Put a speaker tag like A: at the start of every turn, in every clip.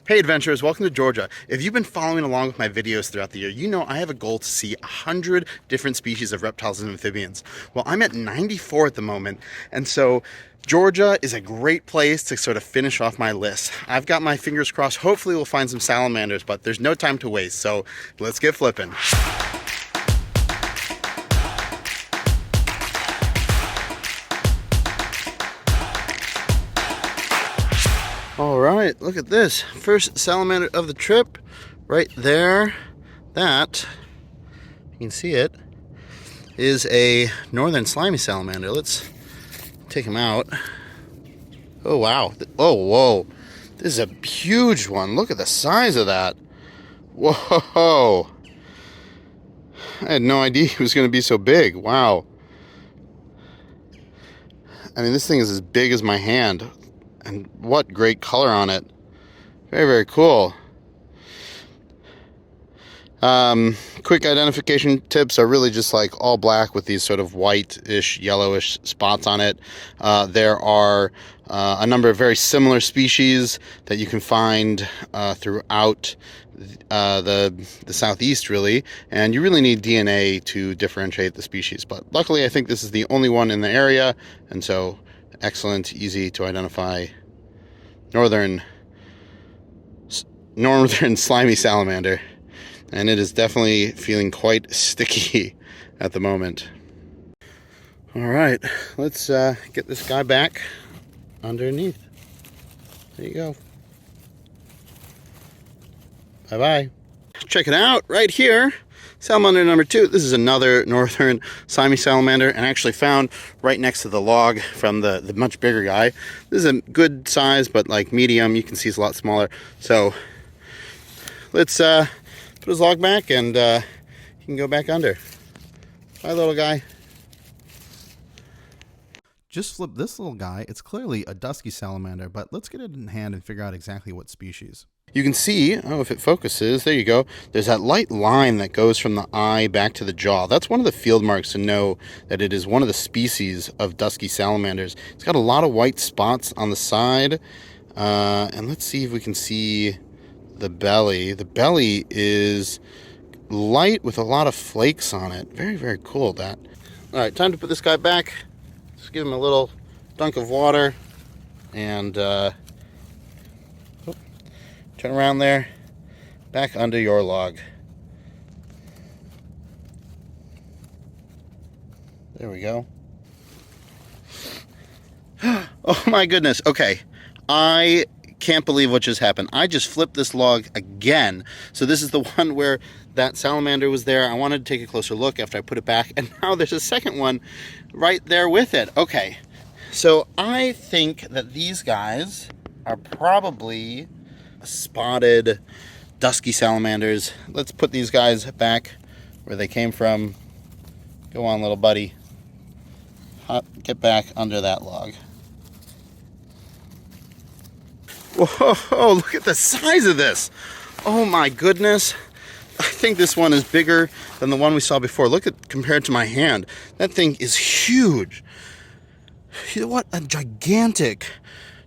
A: Hey adventurers, welcome to Georgia. If you've been following along with my videos throughout the year, you know I have a goal to see 100 different species of reptiles and amphibians. Well, I'm at 94 at the moment, and so Georgia is a great place to sort of finish off my list. I've got my fingers crossed. Hopefully we'll find some salamanders, but there's no time to waste, so let's get flipping. All right, look at this. First salamander of the trip, right there. That, you can see it, is a northern slimy salamander. Let's take him out. Oh, wow. Oh, whoa. This is a huge one. Look at the size of that. Whoa. I had no idea he was going to be so big. Wow. I mean, this thing is as big as my hand. And what great color on it. Very, very cool. Quick identification tips are really just like all black with these sort of whitish, yellowish spots on it. There are a number of very similar species that you can find throughout the southeast, really, and you really need DNA to differentiate the species. But luckily, I think this is the only one in the area, and so excellent, easy to identify northern slimy salamander, and it is definitely feeling quite sticky at the moment. All right, let's get this guy back underneath. There you go. Bye-bye. Check it out right here. Salamander number 2. This is another northern slimy salamander, and actually found right next to the log from the much bigger guy. This is a good size, but like medium. You can see it's a lot smaller. So let's put his log back, and he can go back under. Bye, little guy.
B: Just flip this little guy. It's clearly a dusky salamander, but let's get it in hand and figure out exactly what species.
A: You can see, oh, if it focuses, there you go. There's that light line that goes from the eye back to the jaw. That's one of the field marks to know that it is one of the species of dusky salamanders. It's got a lot of white spots on the side. And let's see if we can see the belly. The belly is light with a lot of flakes on it. Very, very cool, that. All right, time to put this guy back. Just give him a little dunk of water and turn around there, back under your log. There we go. Oh my goodness. Okay, I can't believe what just happened. I just flipped this log again. So this is the one where that salamander was there. I wanted to take a closer look after I put it back, and now there's a second one right there with it. Okay, so I think that these guys are probably spotted dusky salamanders. Let's put these guys back where they came from. Go on, little buddy. Get back under that log. Whoa, look at the size of this. Oh my goodness. I think this one is bigger than the one we saw before. Look at, compared to my hand, that thing is huge. What a gigantic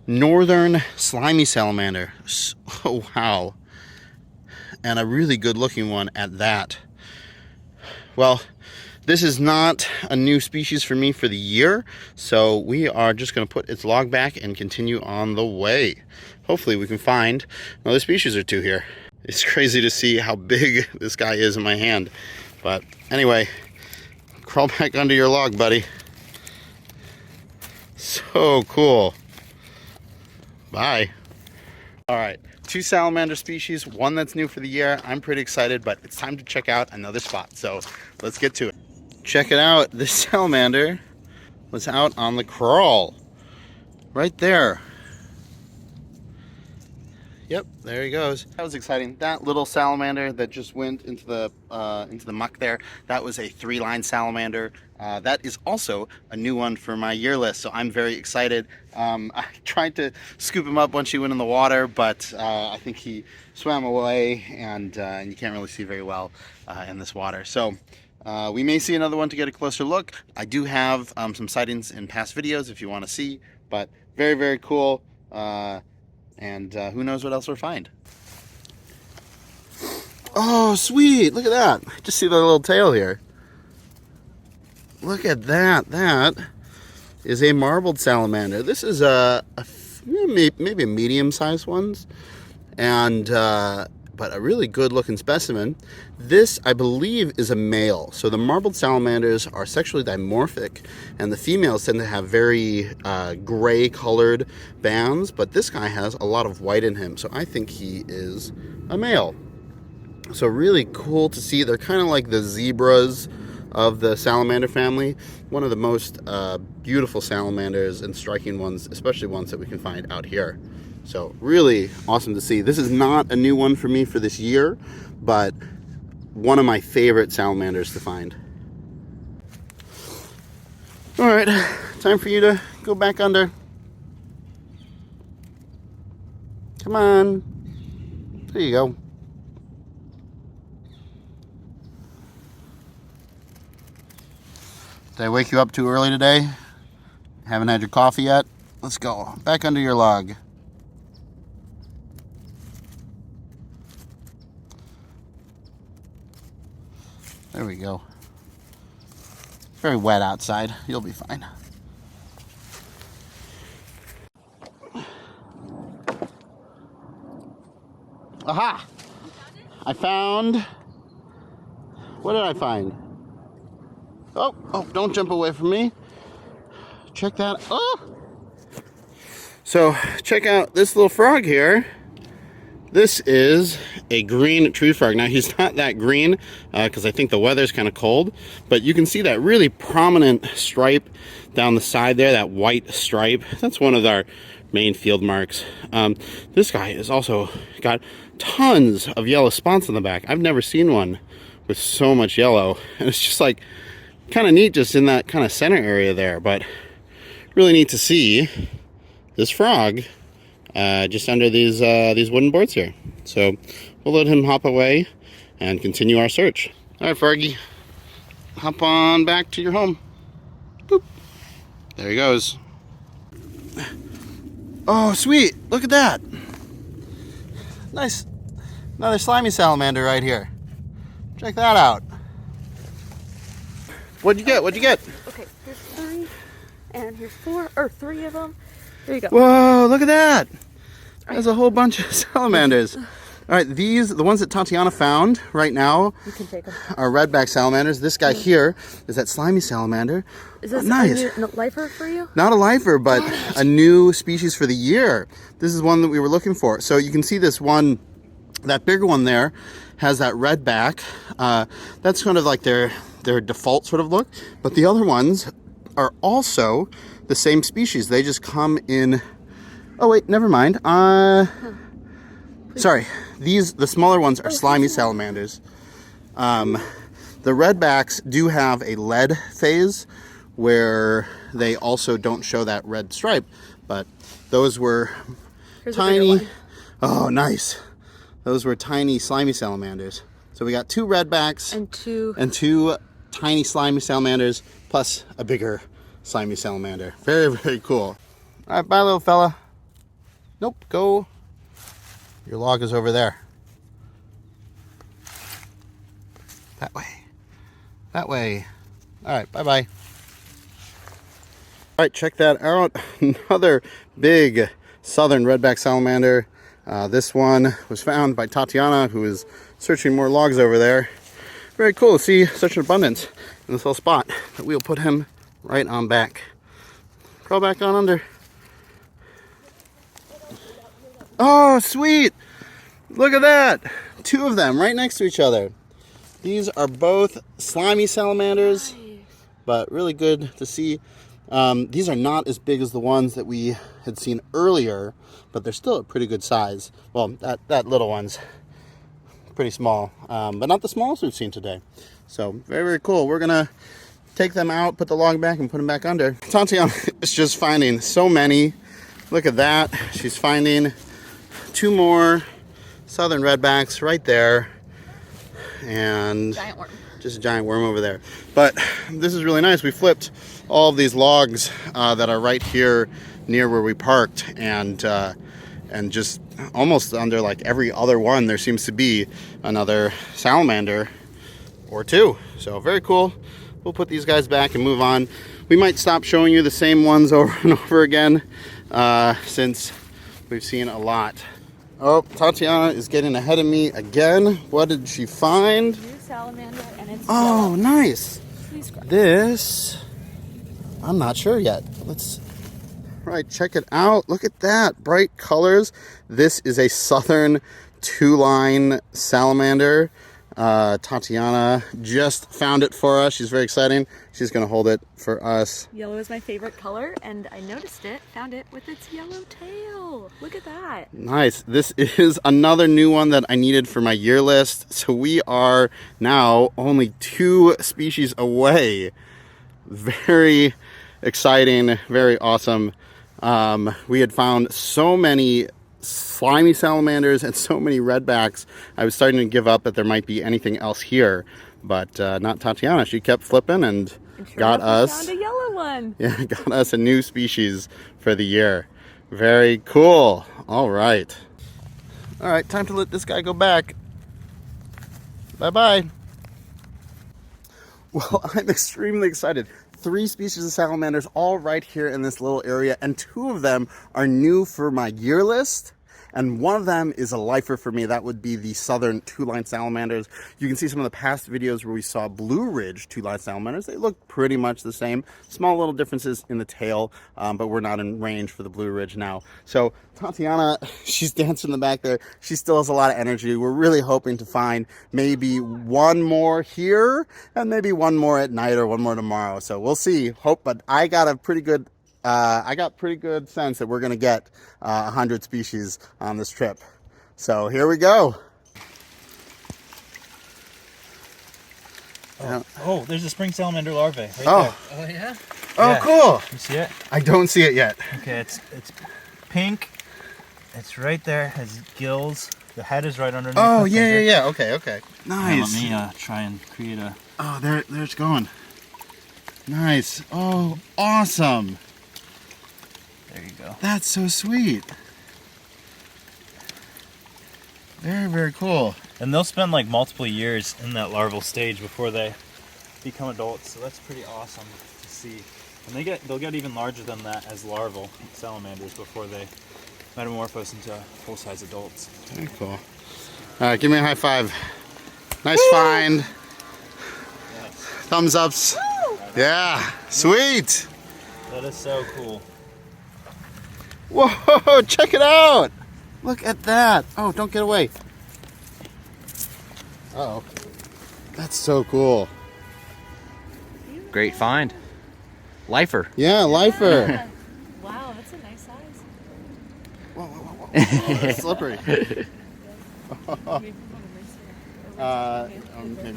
A: northern slimy salamander. Oh wow. And a really good looking one at that. Well, this is not a new species for me for the year, so we are just going to put its log back and continue on the way. Hopefully we can find another species or two here. It's crazy to see how big this guy is in my hand. But anyway, crawl back under your log, buddy. So cool. Bye. All right, 2 salamander species, one that's new for the year. I'm pretty excited, but it's time to check out another spot. So let's get to it. Check it out. This salamander was out on the crawl. Right there. Yep, there he goes. That was exciting. That little salamander that just went into the muck there, that was a 3-line salamander. That is also a new one for my year list, so I'm very excited. I tried to scoop him up once he went in the water, but I think he swam away, and you can't really see very well in this water. So we may see another one to get a closer look. I do have some sightings in past videos if you want to see, but very, very cool. And who knows what else we'll find. Oh, sweet. Look at that. Just see the little tail here. Look at that. That is a marbled salamander. This is maybe a medium-sized one. And but a really good-looking specimen. This, I believe, is a male. So the marbled salamanders are sexually dimorphic, and the females tend to have very gray-colored bands, but this guy has a lot of white in him, so I think he is a male. So really cool to see. They're kind of like the zebras of the salamander family. One of the most beautiful salamanders and striking ones, especially ones that we can find out here. So really awesome to see. This is not a new one for me for this year, but one of my favorite salamanders to find. All right, time for you to go back under. Come on. There you go. Did I wake you up too early today? Haven't had your coffee yet? Let's go. Back under your log. There we go. It's very wet outside. You'll be fine. Aha! I found... What did I find? Oh, don't jump away from me. Check that. Oh! So, check out this little frog here. This is a green tree frog. Now, he's not that green because I think the weather's kind of cold, but you can see that really prominent stripe down the side there, that white stripe. That's one of our main field marks. This guy has also got tons of yellow spots on the back. I've never seen one with so much yellow, and it's just like kind of neat just in that kind of center area there, but really neat to see this frog just under these wooden boards here. So we'll let him hop away and continue our search. All right, Froggy, hop on back to your home. Boop. There he goes. Oh, sweet. Look at that. Nice. Another slimy salamander right here. Check that out. What'd you get? What'd you get?
C: Okay, here's 3, and here's 4, or 3 of them. There you go.
A: Whoa, look at that. There's a whole bunch of salamanders. All right, the ones that Tatiana found right now
C: You can take them.
A: are redback salamanders. This guy here is that slimy salamander.
C: Is this
A: nice.
C: a new lifer for you?
A: Not a lifer, but a new species for the year. This is one that we were looking for. So you can see this one, that bigger one there, has that redback. That's kind of like their default sort of look. But the other ones are also the same species. They just come in... Oh wait, never mind. Sorry, the smaller ones are slimy salamanders. The redbacks do have a lead phase where they also don't show that red stripe, but those were tiny. Oh, nice. Those were tiny slimy salamanders. So we got 2 redbacks
C: and
A: two tiny slimy salamanders plus a bigger slimy salamander. Very, very cool. All right, bye, little fella. Nope, go. Your log is over there. That way. That way. All right, bye-bye. All right, check that out. Another big southern redback salamander. This one was found by Tatiana, who is searching more logs over there. Very cool to see such an abundance in this little spot. But we'll put him right on back. Crawl back on under. Oh, sweet! Look at that! 2 of them right next to each other. These are both slimy salamanders, but really good to see. These are not as big as the ones that we had seen earlier, but they're still a pretty good size. Well, that little one's pretty small, but not the smallest we've seen today. So very, very cool. We're gonna take them out, put the log back, and put them back under. Tatiana is just finding so many. Look at that. She's finding 2 more southern redbacks right there, and
C: giant worm.
A: Just a giant worm over there. But this is really nice. We flipped all of these logs that are right here near where we parked, and And just almost under like every other one, there seems to be another salamander or two. So very cool. We'll put these guys back and move on. We might stop showing you the same ones over and over again since we've seen a lot. Oh, Tatiana is getting ahead of me again. What did she find?
C: New salamander, and it's
A: Oh,
C: yellow.
A: nice.
C: Please grab it.
A: This, I'm not sure yet. Let's check it out. Look at that, bright colors. This is a southern two-line salamander. Tatiana just found it for us. She's very excited. She's gonna hold it for us.
C: Yellow is my favorite color, and I noticed it, found it with its yellow tail. Look at that.
A: Nice. This is another new one that I needed for my year list. So we are now only 2 species away. Very exciting, very awesome. We had found so many slimy salamanders and so many redbacks. I was starting to give up that there might be anything else here, but not Tatiana. She kept flipping and
C: Sure
A: got
C: enough, we
A: us.
C: found a yellow one.
A: Yeah, got us a new species for the year. Very cool. All right. All right, time to let this guy go back. Bye-bye. Well, I'm extremely excited. 3 species of salamanders all right here in this little area, and 2 of them are new for my year list. And one of them is a lifer for me. That would be the southern two-line salamanders. You can see some of the past videos where we saw Blue Ridge two-line salamanders. They look pretty much the same. Small little differences in the tail, but we're not in range for the Blue Ridge now. So Tatiana, she's dancing in the back there. She still has a lot of energy. We're really hoping to find maybe one more here and maybe one more at night or one more tomorrow. So we'll see. Hope, but I got pretty good sense that we're going to get 100 species on this trip. So here we go.
D: Oh, there's a spring salamander larvae right there.
A: Oh,
D: Yeah.
A: cool.
D: You see it?
A: I don't see it yet.
D: Okay, it's pink. It's right there. Has gills. The head is right underneath.
A: Oh,
D: the
A: yeah.
D: finger.
A: Okay.
D: Now
A: Nice.
D: let me try and create a...
A: Oh, there it's going. Nice. Oh, awesome.
D: There you go.
A: That's so sweet. Very, very cool.
D: And they'll spend like multiple years in that larval stage before they become adults. So that's pretty awesome to see. And they'll get even larger than that as larval salamanders before they metamorphose into full-size adults.
A: Very cool. All right, give me a high five. Nice find.
D: Yes.
A: Thumbs ups. Yeah, sweet.
D: That is so cool.
A: Whoa, check it out. Look at that. Oh, don't get away. Uh-oh. That's so cool.
E: Great find. Lifer.
A: Yeah, lifer.
C: Yeah. Wow, that's a nice size.
A: Whoa, that's slippery. Maybe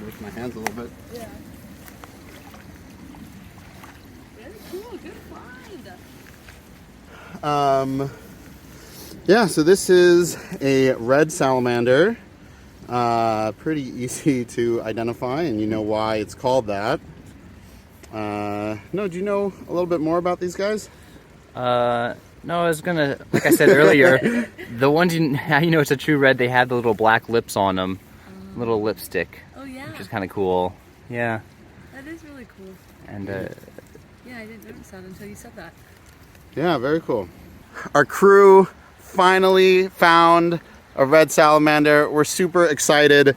A: with my hands a little bit.
C: Yeah. Very cool. Good find.
A: Yeah, so this is a red salamander. Pretty easy to identify, and you know why it's called that. No, do you know a little bit more about these guys?
E: No, I was gonna, like I said earlier, the ones how you know it's a true red, they have the little black lips on them. Little lipstick,
C: Oh yeah.
E: which is kind of cool. Yeah.
C: That is really cool.
E: And
C: Yeah, I didn't notice that until you said that.
A: Yeah, very cool. Our crew finally found a red salamander. We're super excited.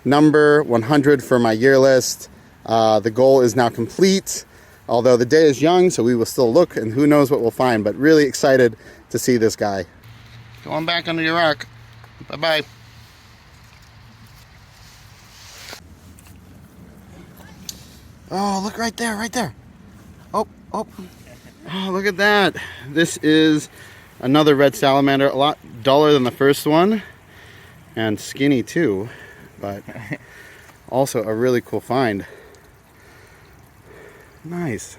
A: Number 100 for my year list. The goal is now complete, although the day is young, so we will still look, and who knows what we'll find, but really excited to see this guy. Go on back under your rock. Bye-bye. Oh, look right there, right there. Oh, look at that. This is another red salamander, a lot duller than the first one, and skinny too, but also a really cool find. Nice.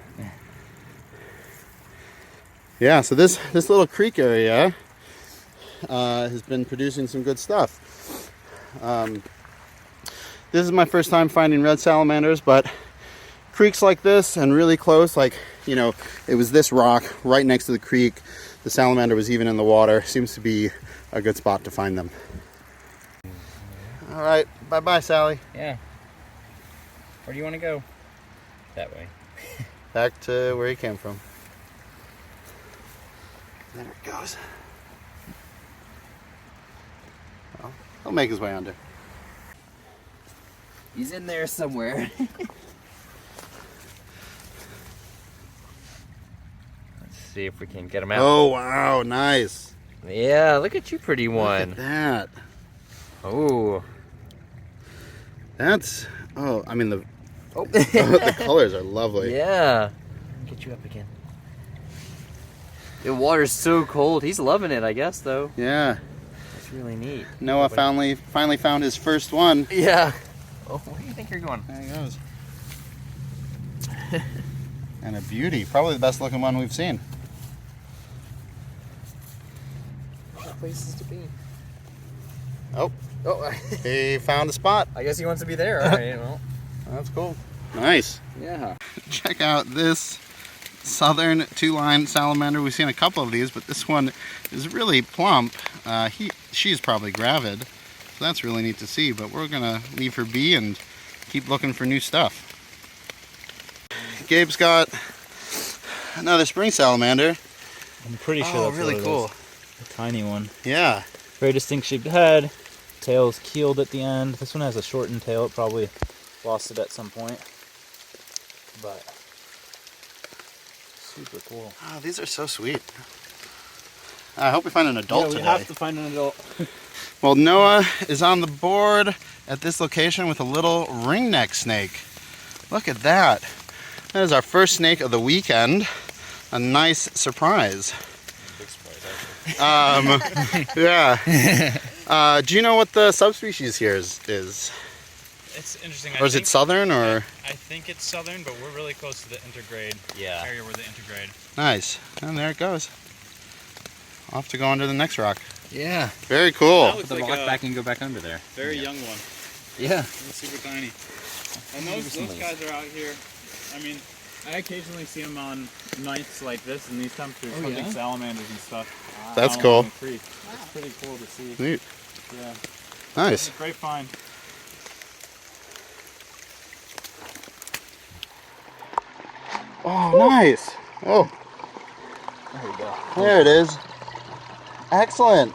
A: Yeah, so this little creek area has been producing some good stuff. This is my first time finding red salamanders, but creeks like this and really close, like, you know, it was this rock right next to the creek the salamander was even in the water. Seems to be a good spot to find them. All right, bye-bye, Sally.
E: Yeah. Where do you want to go? That way.
A: Back to where he came from. There it goes. Well, he'll make his way under.
E: He's in there somewhere. Let's see if we can get him out.
A: Oh, wow, nice.
E: Yeah, look at you, pretty
A: Look
E: one.
A: at that.
E: Oh.
A: That's, oh, I mean, the colors are lovely.
E: Yeah. Get you up again. The water's so cold. He's loving it, I guess, though.
A: Yeah.
E: That's really neat.
A: Noah finally found his first one.
E: Yeah. Oh, where do you think you're going?
A: There he goes. And a beauty. Probably the best looking one we've seen.
E: Places to be.
A: Oh,
E: Oh,
A: he found a spot.
E: I guess he wants to be there. All right, well.
A: That's cool. Nice.
E: Yeah.
A: Check out this southern two-line salamander. We've seen a couple of these, but this one is really plump. She's probably gravid, so that's really neat to see. But we're gonna leave her be and keep looking for new stuff. Gabe's got another spring salamander.
D: I'm pretty sure
A: Oh,
D: that's
A: really
D: what it
A: cool.
D: is. A tiny one.
A: Yeah.
D: Very distinct shaped head. Tail's keeled at the end. This one has a shortened tail. It probably lost it at some point. But super cool.
A: Oh, these are so sweet. I hope we find an adult
D: Yeah, we
A: today.
D: have to find an adult.
A: Well, Noah is on the board at this location with a little ringneck snake. Look at that. That is our first snake of the weekend. A nice surprise.
D: Big surprise, actually.
A: Yeah. Do you know what the subspecies here is?
D: It's interesting.
A: Or is it southern or?
D: I think it's southern, but we're really close to the intergrade
E: Yeah.
D: area where they intergrade.
A: Nice. And there it goes. Off to go under the next rock.
E: Yeah.
A: Very cool.
D: That
E: Put the
D: like
E: rock
D: a
E: back and go back under there.
D: very young one.
E: Yeah.
D: It's super tiny. And those guys are out here. I mean, I occasionally see them on nights like this in these temperatures, hunting salamanders and stuff.
A: That's
D: out
A: cool.
D: along the creek. It's pretty cool to see.
A: Neat.
D: Yeah.
A: Nice.
D: It's a great find.
A: Oh, nice. Oh,
E: There we go.
A: there it is. Excellent.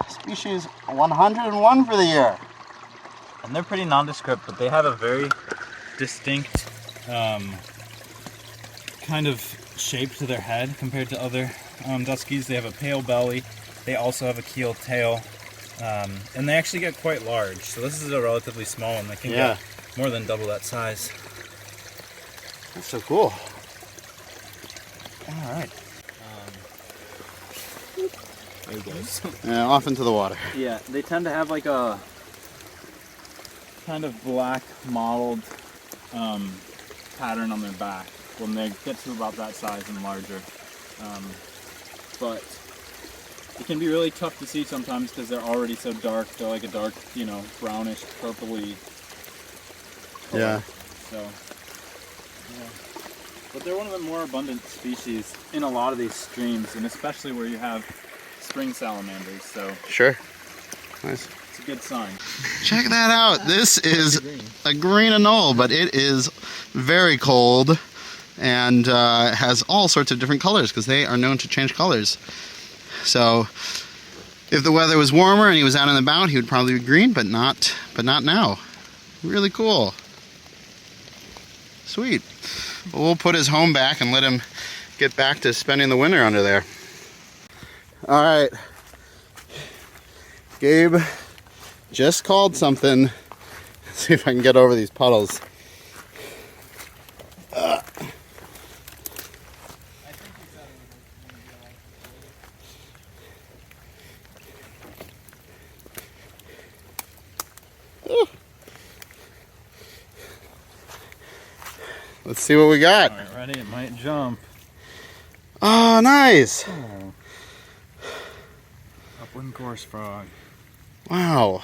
A: Species 101 for the year.
D: And they're pretty nondescript, but they have a very distinct kind of shape to their head compared to other Duskies. They have a pale belly. They also have a keeled tail. And they actually get quite large. So this is a relatively small one. They can get more than double that size.
A: That's so cool. All right.
D: There he goes.
A: Off into the water.
D: Yeah, they tend to have like a kind of black mottled pattern on their back when they get to about that size and larger. But it can be really tough to see sometimes because they're already so dark. They're like a dark, brownish, purpley color.
A: Yeah.
D: So, yeah. But they're one of the more abundant species in a lot of these streams, and especially where you have spring salamanders. So
A: Sure. Nice.
D: it's a good sign.
A: Check that out. This is a green anole, but it is very cold and has all sorts of different colors because they are known to change colors. So if the weather was warmer and he was out and about, he would probably be green, but not now. Really cool. Sweet. Well, we'll put his home back and let him get back to spending the winter under there. All right. Gabe just called something. Let's see if I can get over these puddles. Let's see what we got.
D: All right, ready? It might jump.
A: Oh, nice.
D: Upland gorse frog.
A: Wow.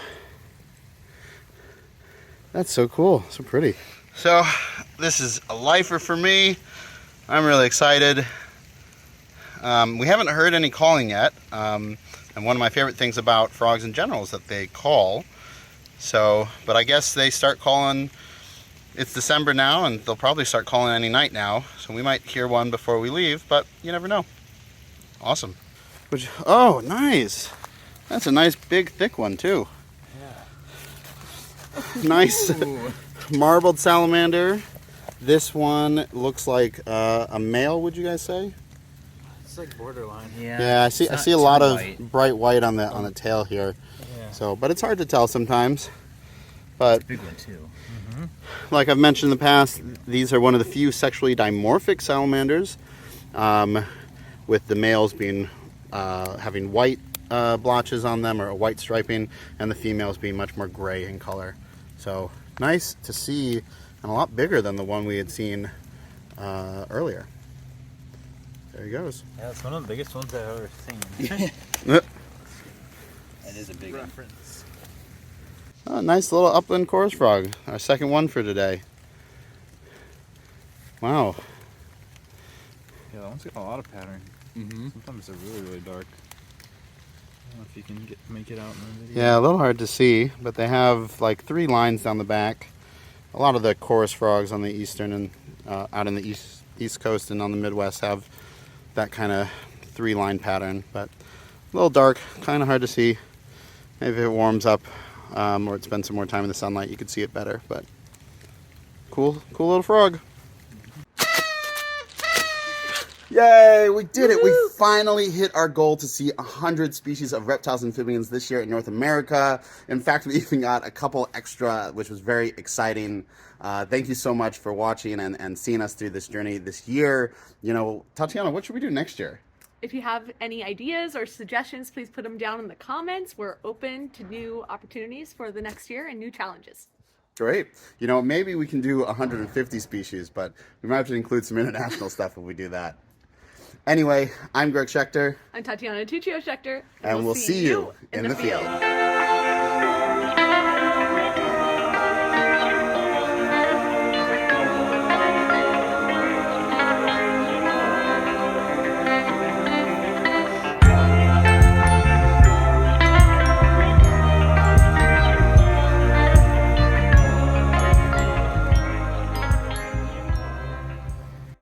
A: That's so cool. So pretty. So, this is a lifer for me. I'm really excited. We haven't heard any calling yet. And one of my favorite things about frogs in general is that they call. So, but I guess they start calling. It's December now, and they'll probably start calling any night now. So we might hear one before we leave, but you never know. Awesome. Oh, nice. That's a nice, big, thick one, too. Yeah. Nice marbled salamander. This one looks like a male, would you guys say?
D: It's like borderline.
A: Yeah, I see a lot of bright white on the tail here.
D: Yeah.
A: So, but it's hard to tell sometimes. But
E: Big one too.
A: like I've mentioned in the past, these are one of the few sexually dimorphic salamanders, with the males being having white blotches on them or a white striping, and the females being much more gray in color. So nice to see, and a lot bigger than the one we had seen earlier. There he goes.
D: Yeah, it's one of the biggest ones I've ever seen.
E: That is a big
D: Reference.
A: Oh, nice little upland chorus frog. Our second one for today. Wow.
D: Yeah, that one's got a lot of pattern. Sometimes they're really, really dark. I don't know if you can make it out in the video.
A: Yeah, a little hard to see, but they have like 3 lines down the back. A lot of the chorus frogs on the eastern and out in the east coast and on the Midwest have that kind of 3-line pattern, but a little dark, kind of hard to see. Maybe if it warms up or it spends some more time in the sunlight, you could see it better. But cool little frog. Yay, we did it. We finally hit our goal to see 100 species of reptiles and amphibians this year in North America. In fact, we even got a couple extra, which was very exciting. Thank you so much for watching and seeing us through this journey this year. You know, Tatiana, what should we do next year?
C: If you have any ideas or suggestions, please put them down in the comments. We're open to new opportunities for the next year and new challenges.
A: Great. You know, maybe we can do 150 species, but we might have to include some international stuff if we do that. Anyway, I'm Greg Schechter.
C: I'm Tatiana Tuccio Schechter.
A: And we'll see you in the field.